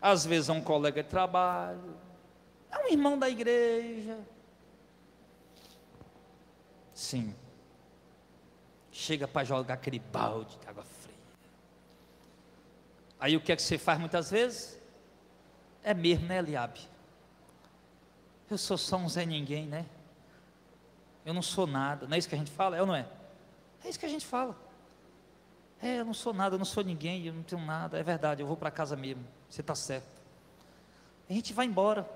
Às vezes é um colega de trabalho, é um irmão da igreja. Sim. Chega para jogar aquele balde de água fria. Aí o que é que você faz muitas vezes? É mesmo, né, Eliabe? Eu sou só um Zé Ninguém, né? Eu não sou nada. Não é isso que a gente fala? É ou não é? É isso que a gente fala. Eu não sou nada, eu não sou ninguém, eu não tenho nada. É verdade, eu vou para casa mesmo. Você está certo. A gente vai embora.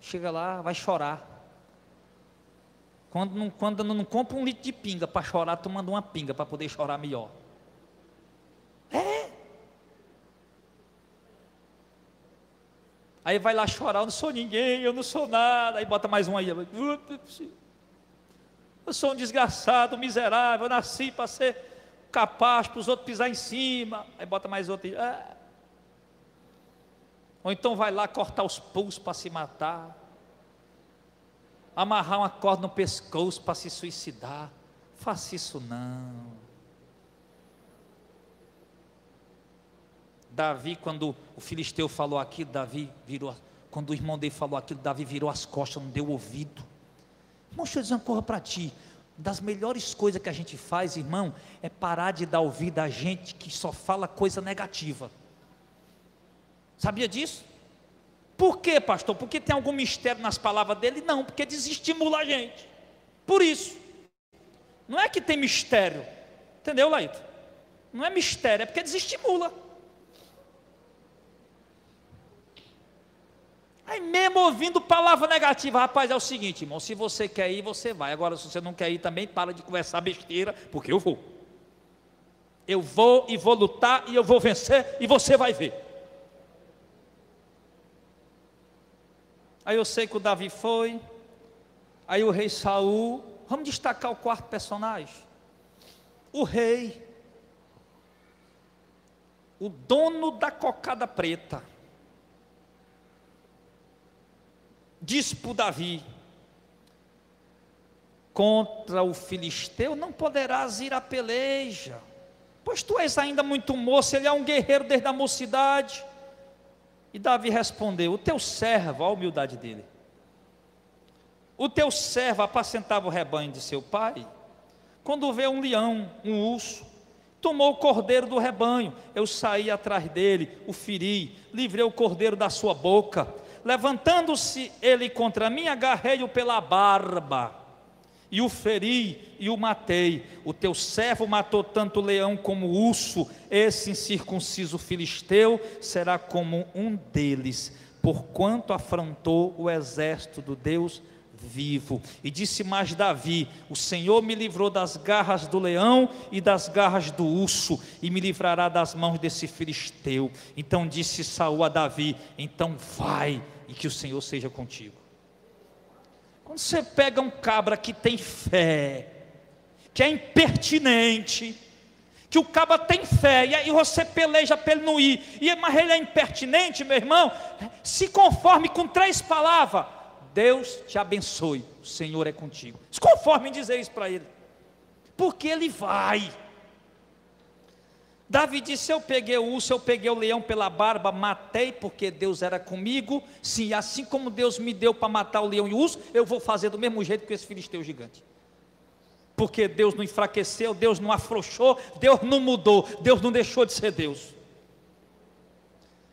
Chega lá, vai chorar. Quando não compra um litro de pinga para chorar, tu manda uma pinga para poder chorar melhor. Aí vai lá chorar, eu não sou ninguém, eu não sou nada. Aí bota mais um aí. Eu sou um desgraçado, miserável, eu nasci para ser capaz, para os outros pisar em cima. Aí bota mais outro. Ou então vai lá cortar os pulsos para se matar. Amarrar uma corda no pescoço para se suicidar. Faça isso não. Davi, quando o filisteu falou aquilo, Davi virou. Quando o irmão dele falou aquilo, Davi virou as costas, não deu ouvido. Irmão, deixa eu dizer uma coisa para ti. Das melhores coisas que a gente faz, irmão, é parar de dar ouvido a gente que só fala coisa negativa. Sabia disso? Por quê, pastor? Porque tem algum mistério nas palavras dele? Não, porque desestimula a gente. Por isso. Não é que tem mistério. Entendeu, Laíto? Não é mistério, é porque desestimula. Aí mesmo ouvindo palavra negativa, rapaz, é o seguinte, irmão, se você quer ir, você vai. Agora, se você não quer ir também, para de conversar besteira, porque eu vou. Eu vou e vou lutar e eu vou vencer e você vai ver. Aí eu sei que o Davi foi, aí o rei Saul, vamos destacar o quarto personagem. O rei, o dono da cocada preta, disse para o Davi: contra o filisteu não poderás ir à peleja, pois tu és ainda muito moço, ele é um guerreiro desde a mocidade. E Davi respondeu: o teu servo, a humildade dele, o teu servo apacentava o rebanho de seu pai, quando vê um leão, um urso, tomou o cordeiro do rebanho, eu saí atrás dele, o feri, livrei o cordeiro da sua boca, levantando-se ele contra mim, agarrei-o pela barba, e o feri e o matei. O teu servo matou tanto o leão como o urso, esse incircunciso filisteu será como um deles, porquanto afrontou o exército do Deus vivo. E disse mais Davi: o Senhor me livrou das garras do leão e das garras do urso, e me livrará das mãos desse filisteu. Então disse Saul a Davi: então vai, e que o Senhor seja contigo. Quando você pega um cabra que tem fé, que é impertinente, que o cabra tem fé, e aí você peleja para ele não ir, mas ele é impertinente, meu irmão, se conforme com 3 palavras: Deus te abençoe, o Senhor é contigo. Se conforme em dizer isso para ele, porque ele vai. Davi disse: eu peguei o urso, eu peguei o leão pela barba, matei porque Deus era comigo. Sim, assim como Deus me deu para matar o leão e o urso, eu vou fazer do mesmo jeito que esse filisteu gigante. Porque Deus não enfraqueceu, Deus não afrouxou, Deus não mudou, Deus não deixou de ser Deus.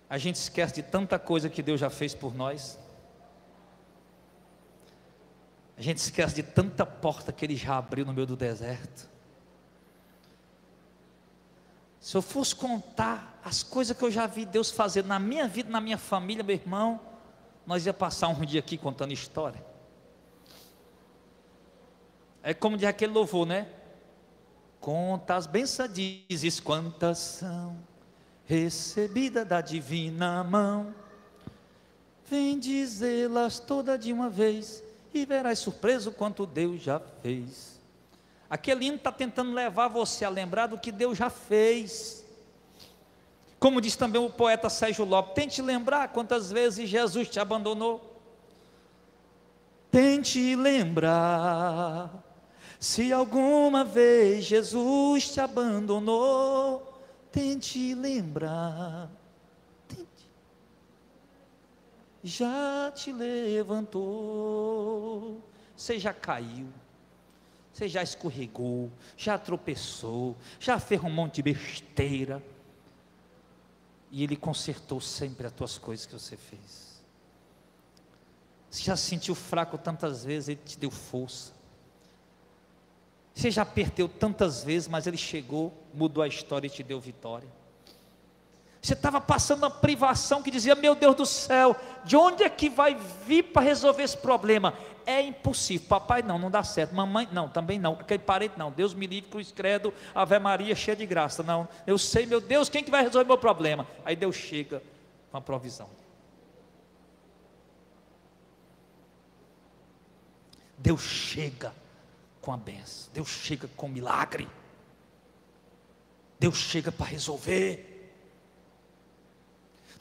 A gente esquece de tanta coisa que Deus já fez por nós. A gente esquece de tanta porta que Ele já abriu no meio do deserto. Se eu fosse contar as coisas que eu já vi Deus fazer na minha vida, na minha família, meu irmão, nós ia passar um dia aqui contando história. É como diz aquele louvor, né? Conta as bênçãos, dizes quantas são, recebida da divina mão. Vem dizê-las toda de uma vez, e verás surpreso quanto Deus já fez. Aquele hino está tentando levar você a lembrar do que Deus já fez. Como diz também o poeta Sérgio Lopes: tente lembrar quantas vezes Jesus te abandonou. Tente lembrar se alguma vez Jesus te abandonou. Tente lembrar. Tente. Já te levantou. Você já caiu. Você já escorregou, já tropeçou, já fez um monte de besteira, e Ele consertou sempre as tuas coisas que você fez. Você já se sentiu fraco tantas vezes, Ele te deu força. Você já perdeu tantas vezes, mas Ele chegou, mudou a história e te deu vitória. Você estava passando uma privação que dizia: meu Deus do céu, de onde é que vai vir para resolver esse problema? É impossível. Papai não dá certo. Mamãe não, também não. Aquele parente não. Deus me livre, cruz credo, Ave Maria cheia de graça. Não, eu sei, meu Deus, quem que vai resolver meu problema? Aí Deus chega com a provisão. Deus chega com a bênção. Deus chega com o milagre. Deus chega para resolver.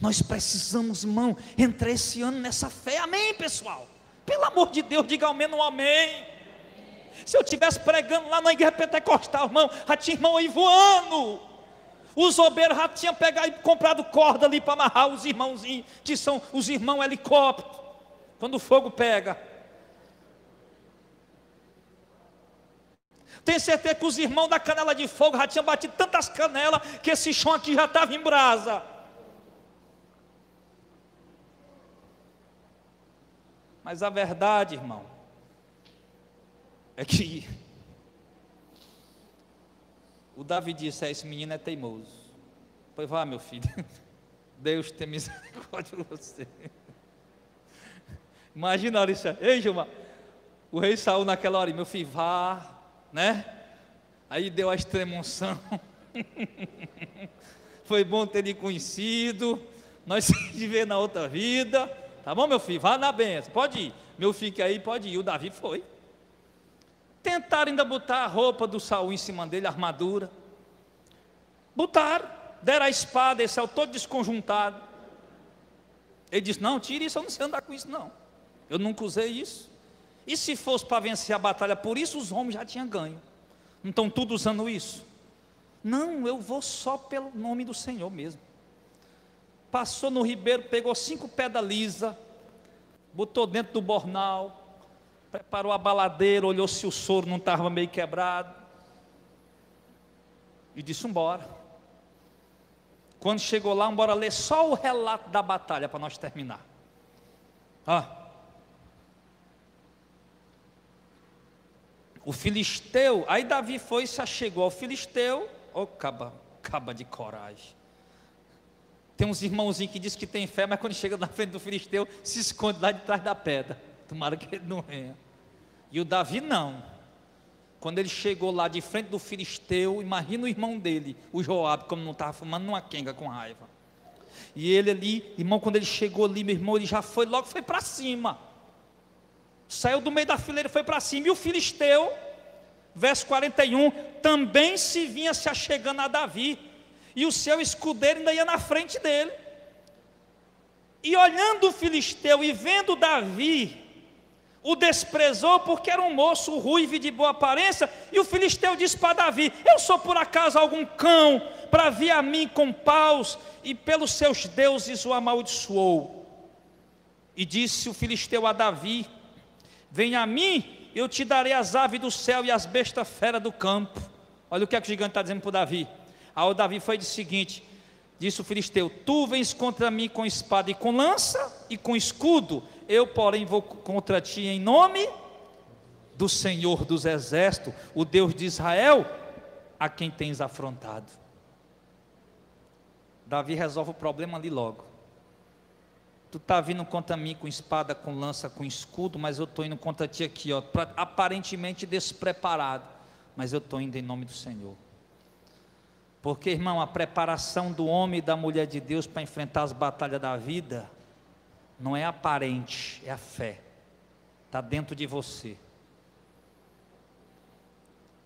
Nós precisamos, irmão, entrar esse ano nessa fé. Amém, pessoal? Pelo amor de Deus, diga ao menos um amém. Se eu estivesse pregando lá na igreja pentecostal, irmão, já tinha irmão aí voando. Os obreiros já tinham pegado e comprado corda ali para amarrar os irmãozinhos, que são os irmãos helicóptero, quando o fogo pega. Tenho certeza que os irmãos da canela de fogo já tinham batido tantas canelas, que esse chão aqui já estava em brasa. Mas a verdade, irmão, é que o Davi disse: esse menino é teimoso. Pois vá, meu filho, Deus tem misericórdia de você. Imagina a hora isso. Ei, Gilmar, o rei Saul naquela hora, meu filho, vá, né? Aí deu a extrema-unção. Foi bom ter lhe conhecido. Nós se ver na outra vida. Tá bom, meu filho? Vá na benção. Pode ir. Meu filho que aí pode ir. O Davi foi. Tentaram ainda botar a roupa do Saul em cima dele, a armadura. Botaram. Deram a espada, esse é o todo desconjuntado. Ele disse: não, tire isso, eu não sei andar com isso não. Eu nunca usei isso. E se fosse para vencer a batalha por isso, os homens já tinham ganho. Não estão tudo usando isso? Não, eu vou só pelo nome do Senhor mesmo. Passou no ribeiro, pegou 5 pedras lisas, botou dentro do bornal, preparou a baladeira, olhou se o soro não estava meio quebrado, e disse: embora. Quando chegou lá, embora ler só o relato da batalha para nós terminar. O filisteu, aí Davi foi e se achegou ao filisteu. Caba de coragem. Tem uns irmãozinhos que dizem que tem fé, mas quando chega na frente do filisteu, se esconde lá de trás da pedra. Tomara que ele não venha. E o Davi não. Quando ele chegou lá de frente do filisteu, imagina o irmão dele, o Joabe, como não estava fumando numa quenga com raiva. E ele ali, irmão, quando ele chegou ali, meu irmão, ele já foi, logo foi para cima. Saiu do meio da fileira e foi para cima. E o filisteu, verso 41, também se vinha se achegando a Davi. E o seu escudeiro ainda ia na frente dele. E olhando o filisteu e vendo Davi, o desprezou, porque era um moço ruivo e de boa aparência. E o filisteu disse para Davi: eu sou por acaso algum cão, para vir a mim com paus? E pelos seus deuses o amaldiçoou. E disse o filisteu a Davi: venha a mim, eu te darei as aves do céu e as bestas fera do campo. Olha o que é que o gigante está dizendo para o Davi. Aí o Davi foi o seguinte: disse o filisteu: tu vens contra mim com espada e com lança e com escudo, eu porém vou contra ti em nome do Senhor dos exércitos, o Deus de Israel, a quem tens afrontado. Davi resolve o problema ali logo. Tu está vindo contra mim com espada, com lança, com escudo, mas eu estou indo contra ti aqui, aparentemente despreparado, mas eu estou indo em nome do Senhor. Porque, irmão, a preparação do homem e da mulher de Deus para enfrentar as batalhas da vida não é aparente, é a fé. Está dentro de você.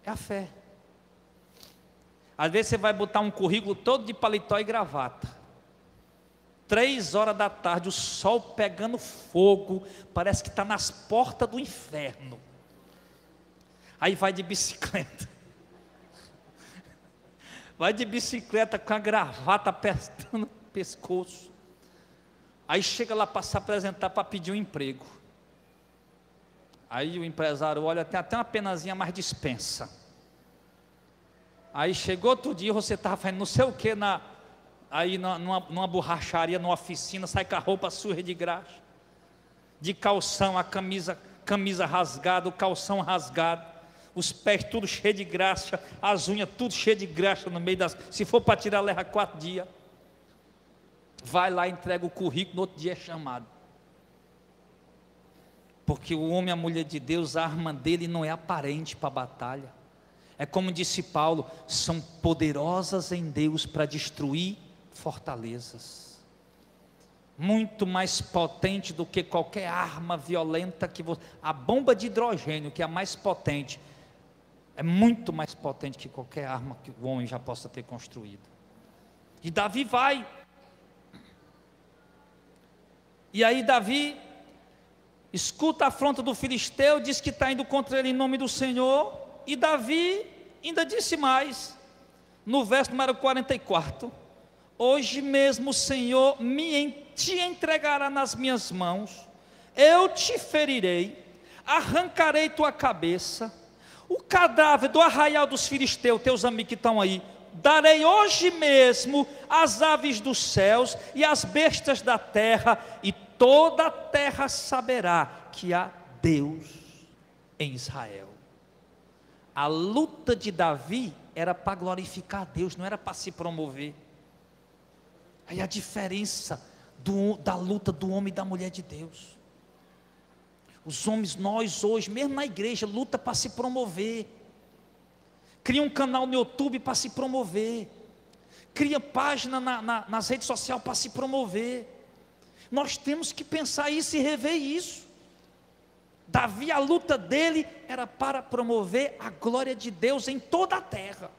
É a fé. Às vezes você vai botar um currículo todo de paletó e gravata. 3 horas da tarde, o sol pegando fogo, parece que está nas portas do inferno. Aí vai de bicicleta. Vai de bicicleta com a gravata apertando o pescoço. Aí chega lá para se apresentar para pedir um emprego. Aí o empresário olha, tem até uma penazinha mais dispensa. Aí chegou outro dia, você estava fazendo não sei o que numa borracharia, numa oficina, sai com a roupa suja de graxa, de calção, a camisa rasgada, o calção rasgado, os pés tudo cheio de graxa, as unhas tudo cheio de graxa no meio das... Se for para tirar, leva 4 dias. Vai lá, entrega o currículo, no outro dia é chamado. Porque o homem e a mulher de Deus, a arma dele não é aparente para a batalha. É como disse Paulo, são poderosas em Deus para destruir fortalezas. Muito mais potente do que qualquer arma violenta que você... A bomba de hidrogênio, que é a mais potente, é muito mais potente que qualquer arma que o homem já possa ter construído. E Davi vai. E aí Davi escuta a afronta do filisteu, diz que está indo contra ele em nome do Senhor. E Davi ainda disse mais, no verso número 44, hoje mesmo o Senhor te entregará nas minhas mãos, eu te ferirei, arrancarei tua cabeça, o cadáver do arraial dos filisteus, teus amigos que estão aí, darei hoje mesmo as aves dos céus e as bestas da terra, e toda a terra saberá que há Deus em Israel. A luta de Davi era para glorificar a Deus, não era para se promover. Aí a diferença da luta do homem e da mulher de Deus. Os homens, nós hoje, mesmo na igreja, luta para se promover. Cria um canal no YouTube para se promover. Cria página nas redes sociais para se promover. Nós temos que pensar isso e rever isso. Davi, a luta dele era para promover a glória de Deus em toda a terra.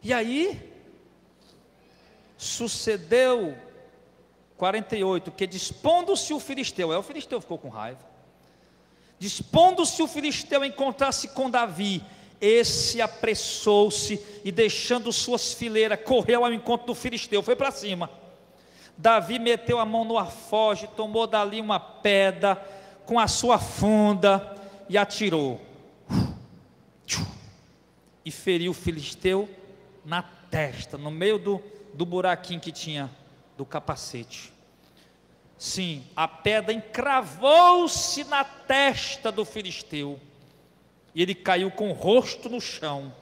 E aí, sucedeu 48, que dispondo-se o filisteu, o filisteu ficou com raiva, dispondo-se o filisteu a encontrar-se com Davi, esse apressou-se e deixando suas fileiras, correu ao encontro do filisteu, foi para cima. Davi meteu a mão no alforje, tomou dali uma pedra com a sua funda e atirou, e feriu o filisteu na testa, no meio do buraquinho que tinha do capacete. Sim, a pedra encravou-se na testa do filisteu, e ele caiu com o rosto no chão.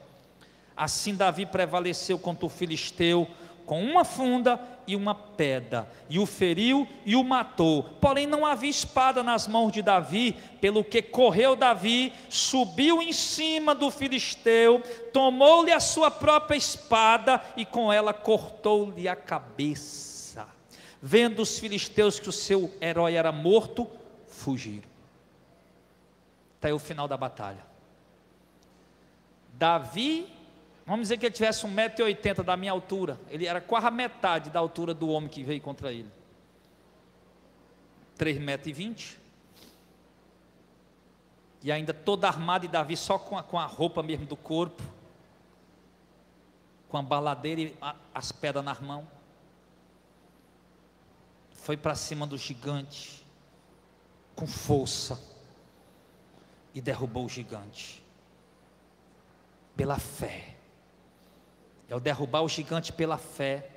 Assim Davi prevaleceu contra o filisteu, com uma funda e uma pedra, e o feriu e o matou. Porém não havia espada nas mãos de Davi, pelo que correu Davi, subiu em cima do filisteu, tomou-lhe a sua própria espada, e com ela cortou-lhe a cabeça. Vendo os filisteus que o seu herói era morto, fugiram. Está aí o final da batalha. Davi, vamos dizer que ele tivesse 1,80 m da minha altura, ele era quase a metade da altura do homem que veio contra ele, 3,20 m, e ainda todo armado, e Davi só com a roupa mesmo do corpo, com a baladeira e as pedras nas mãos, foi para cima do gigante, com força, e derrubou o gigante, pela fé. Ao derrubar o gigante pela fé,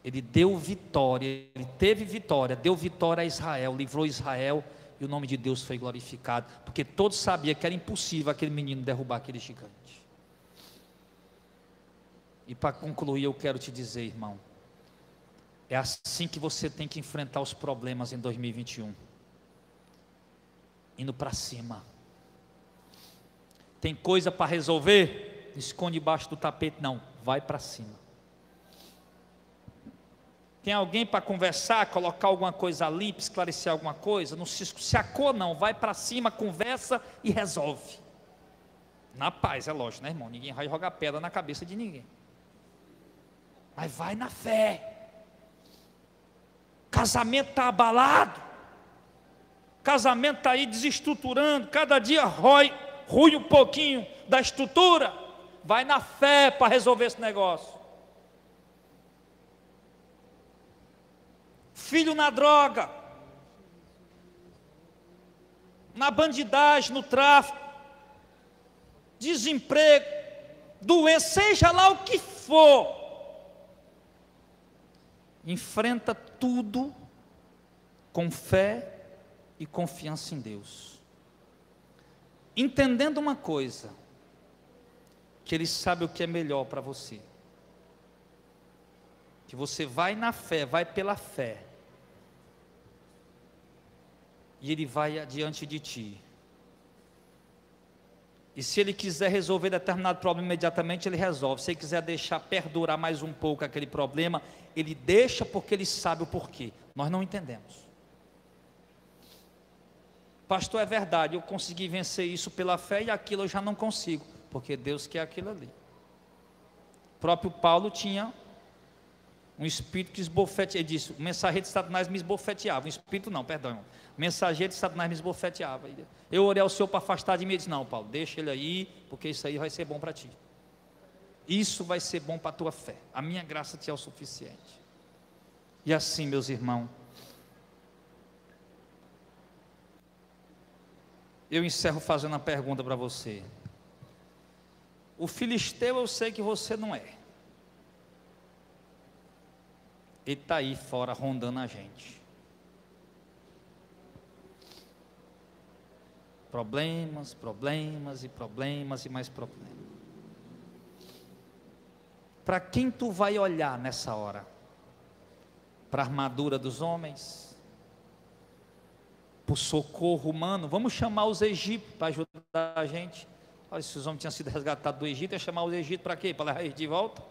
ele deu vitória, ele teve vitória, deu vitória a Israel, livrou Israel, e o nome de Deus foi glorificado, porque todos sabiam que era impossível aquele menino derrubar aquele gigante. E para concluir, eu quero te dizer, irmão, é assim que você tem que enfrentar os problemas em 2021, indo para cima. Tem coisa para resolver? Esconde debaixo do tapete, não, vai para cima. Tem alguém para conversar, colocar alguma coisa ali, para esclarecer alguma coisa? Não se acou não, vai para cima, conversa e resolve. Na paz, é lógico, né, irmão? Ninguém vai jogar pedra na cabeça de ninguém, mas vai na fé. Casamento está abalado, casamento está aí desestruturando, cada dia rui um pouquinho da estrutura. Vai na fé para resolver esse negócio. Filho na droga, na bandidagem, no tráfico, desemprego, doença, seja lá o que for, enfrenta tudo com fé e confiança em Deus, entendendo uma coisa, que Ele sabe o que é melhor para você, que você vai na fé, vai pela fé, e Ele vai adiante de ti. E se Ele quiser resolver determinado problema imediatamente, Ele resolve. Se Ele quiser deixar perdurar mais um pouco aquele problema, Ele deixa, porque Ele sabe o porquê. Nós não entendemos. Pastor, é verdade, eu consegui vencer isso pela fé, e aquilo eu já não consigo, porque Deus quer aquilo ali. O próprio Paulo tinha um espírito que esbofeteava, ele disse, o mensageiro de Satanás me esbofeteava, um espírito não, perdão, o mensageiro de Satanás me esbofeteava. Eu orei ao Senhor para afastar de mim, ele disse, não, Paulo, deixa ele aí, porque isso aí vai ser bom para ti, isso vai ser bom para a tua fé, a minha graça te é o suficiente. E assim, meus irmãos, eu encerro fazendo uma pergunta para você. O filisteu eu sei que você não é, ele está aí fora rondando a gente, problemas, problemas e problemas e mais problemas. Para quem tu vai olhar nessa hora? Para a armadura dos homens? por socorro humano. Vamos chamar os egípcios para ajudar a gente. Olha, se os homens tinham sido resgatados do Egito, ia chamar os egípcios para quê? Para levar eles de volta?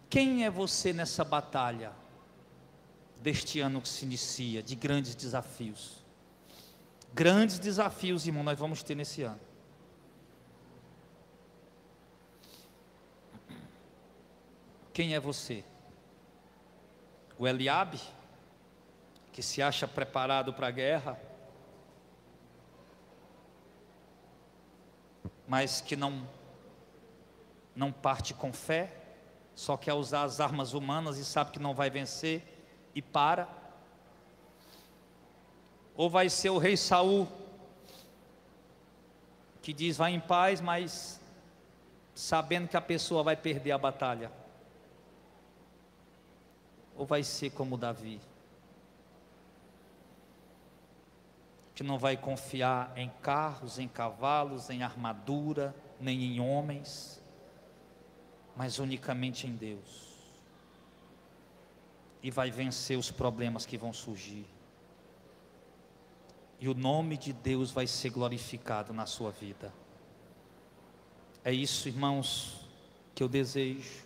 Quem é você nessa batalha deste ano que se inicia, de grandes desafios? Grandes desafios, irmão, nós vamos ter nesse ano. Quem é você? O Eliabe, que se acha preparado para a guerra, mas que não parte com fé, só quer usar as armas humanas e sabe que não vai vencer e para? Ou vai ser o rei Saul, que diz vai em paz, mas sabendo que a pessoa vai perder a batalha? Ou vai ser como Davi, que não vai confiar em carros, em cavalos, em armadura, nem em homens, mas unicamente em Deus, e vai vencer os problemas que vão surgir, e o nome de Deus vai ser glorificado na sua vida. É isso, irmãos, que eu desejo,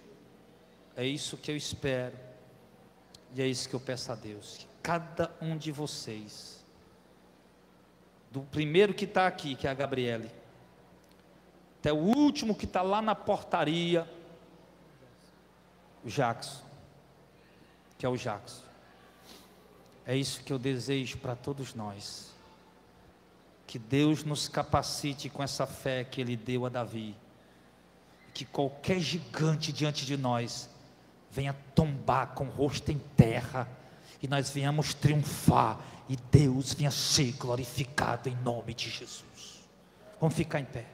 é isso que eu espero, e é isso que eu peço a Deus, que cada um de vocês, do primeiro que está aqui, que é a Gabriele, até o último que está lá na portaria, o Jackson, que é o Jackson, é isso que eu desejo para todos nós, que Deus nos capacite com essa fé que Ele deu a Davi, que qualquer gigante diante de nós venha tombar com o rosto em terra, e nós venhamos triunfar, e Deus venha ser glorificado em nome de Jesus. Vamos ficar em pé.